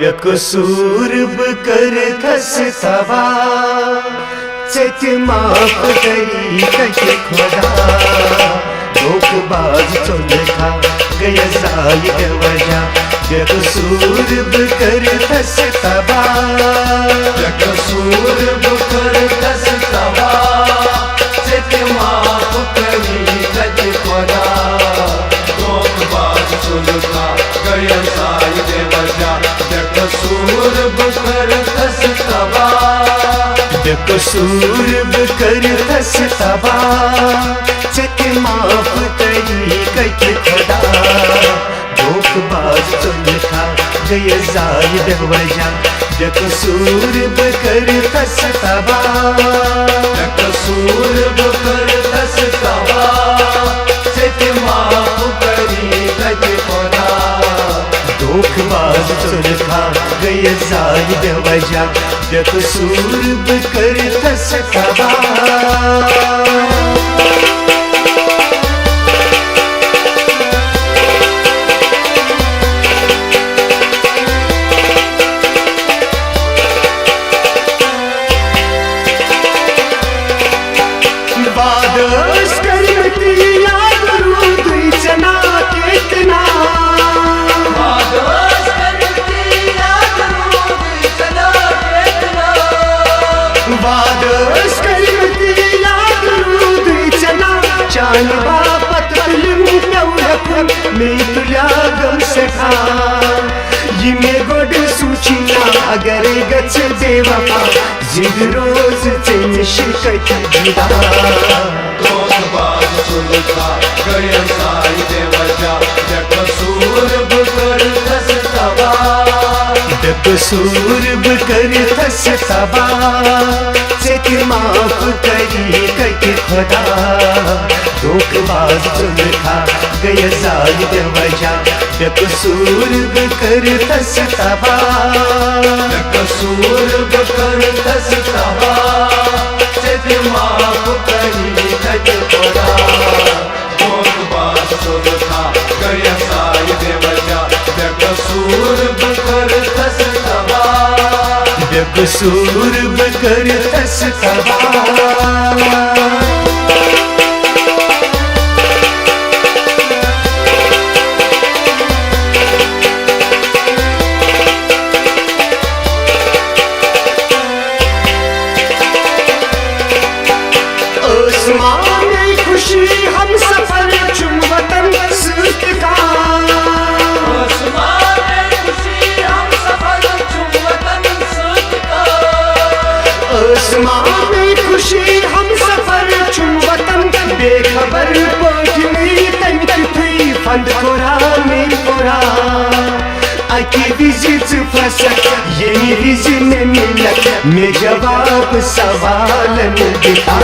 बेकसूर करथस तवा चेत माफ करी कहे खुदा धोखबाज चोलखा गया जाय वजह बेकसूर करथस तवा बेकसूर करथस तवा चेत माफ करी कहे खुदा धोखबाज चोलखा गया जाय वजह बेकसूर करथस तवा बेकसूर करथस तवा चेत माफ करी कहे खुदा धोखबाज चोलखा गया जाय वजह बेकसूर करथस तवा बेकसूर करथस तवा चेत माफ करी कहे खुदा धोखबाज चोलखा गया जाय वजह बेकसूर करथस तवा बादस करती याद रुदई जना कितना बादस करती याद रुदई जना कितना बादस करती याद रुदई जना चान बापत फिल्म नवरकन में तुल्या गम सखा ये में गोड सूचिना अगर गच देवपा जिद रोज चैन शिकत दिदा धोखबाज चोलखा गया जाय वजह बेकसूर करथस तवा बेकसूर करथस तवा चेत माफ करी कहे खुदा धोखबाज चोलखा गया जाय वजह बेकसूर करथस तवा बेकसूर करथस तवा चेत माफ करी कहे खुदा धोखबाज चोलखा गया जाय वजह बेकसूर करथस तवा बेकसूर करथस तवा आसमान में खुशी हम सफर चुम वतन सूत का आसमान में खुशी हम सफर चुम वतन सूत का आसमान में खुशी हम सफर चुम वतन बेखबर पहुंचनी तंग थी फंद कोरा में कोरा आकी विजिट फसक ये विजिट मिलक में जवाब सवाल दिखा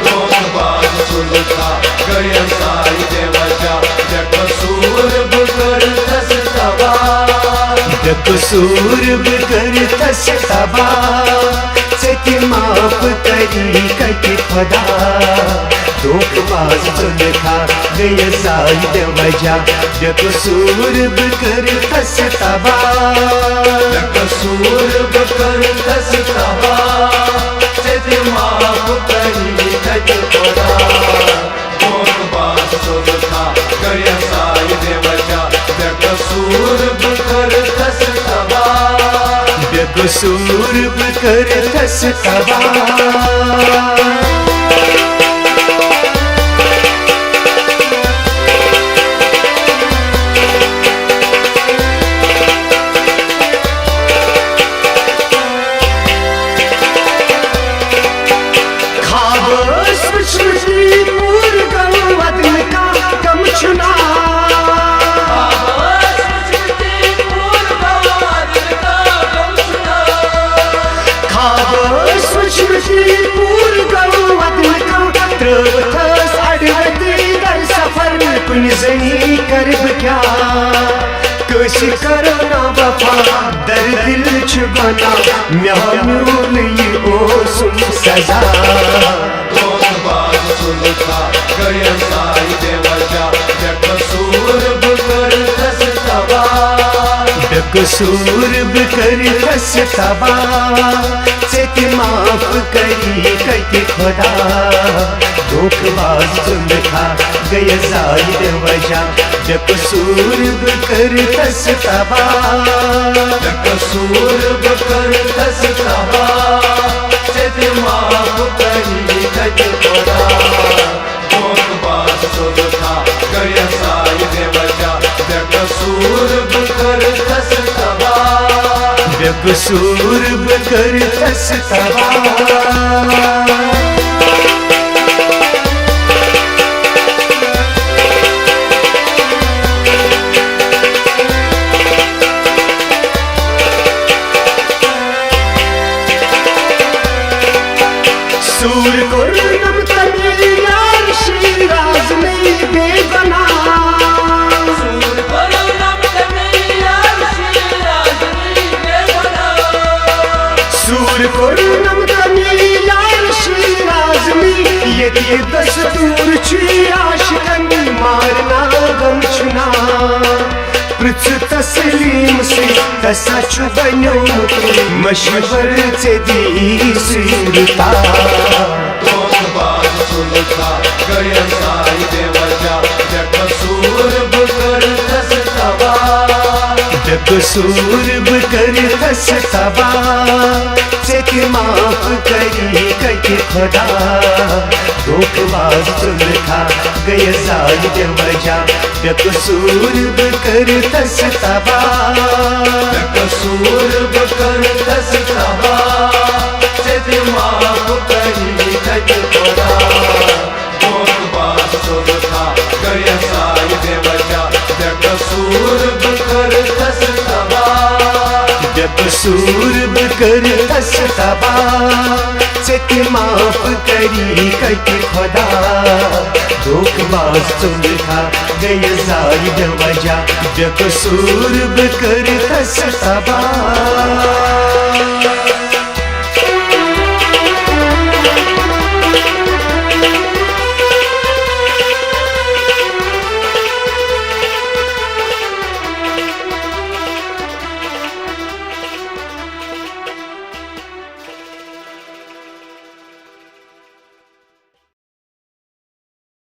धोखबाज चोलखा गया जाय वजह बेकसूर करथस तवा बेकसूर करथस तवा चेत माफ करी कहे खुदा धोखबाज चोलखा गया जाय वजह बेकसूर करथस तवा बेकसूर करथस तवा चेत माफ करी कहे खुदा धोखबाज चोलखा गया जाय वजह बेकसूर करथस तवा बेकसूर करथस तवा जनी करब क्या कोशिश करो ना वफा दर दिल छुपाना म्यूल ये ओ सुन सजा धोखबाज चोलखा गया जाय वजह बेकसूर करथस तवा बेकसूर करतस तबा से माफ करी कति खुदा धोखबाज लिखा गया जाहिद वजह बेकसूर करतस तबा बेकसूर करतस तबा से माफ करी कति खुदा धोखबाज लिखा गया जाहिद वजह बेकसूर करतस तबा बेकसूर करतस तबा सूर को नम तने यार शिराज में बेगना सूर को नम तने यार शिराज में बेगना सूर को नम तने यार शिराज में ये दस्तूर छी आशिकन मारना गम छुना पृथ्वी तस्लीम से तसा छु बन्यो मशवर से दी सिरता धोखबाज लिखा गया जाहिद वजह बेकसूर करतस तबा बेकसूर करतस तबा से माफ करी कति खुदा धोखबाज लिखा गया जाहिद वजह बेकसूर करतस तबा बेकसूर करतस तबा से माफ करी कति खुदा धोखबाज लिखा गया जाहिद वजह बेकसूर करतस तबा बेकसूर करतस तबा से माफ करी कति खुदा धोखबाज लिखा गया जाहिद वजह बेकसूर करतस तबा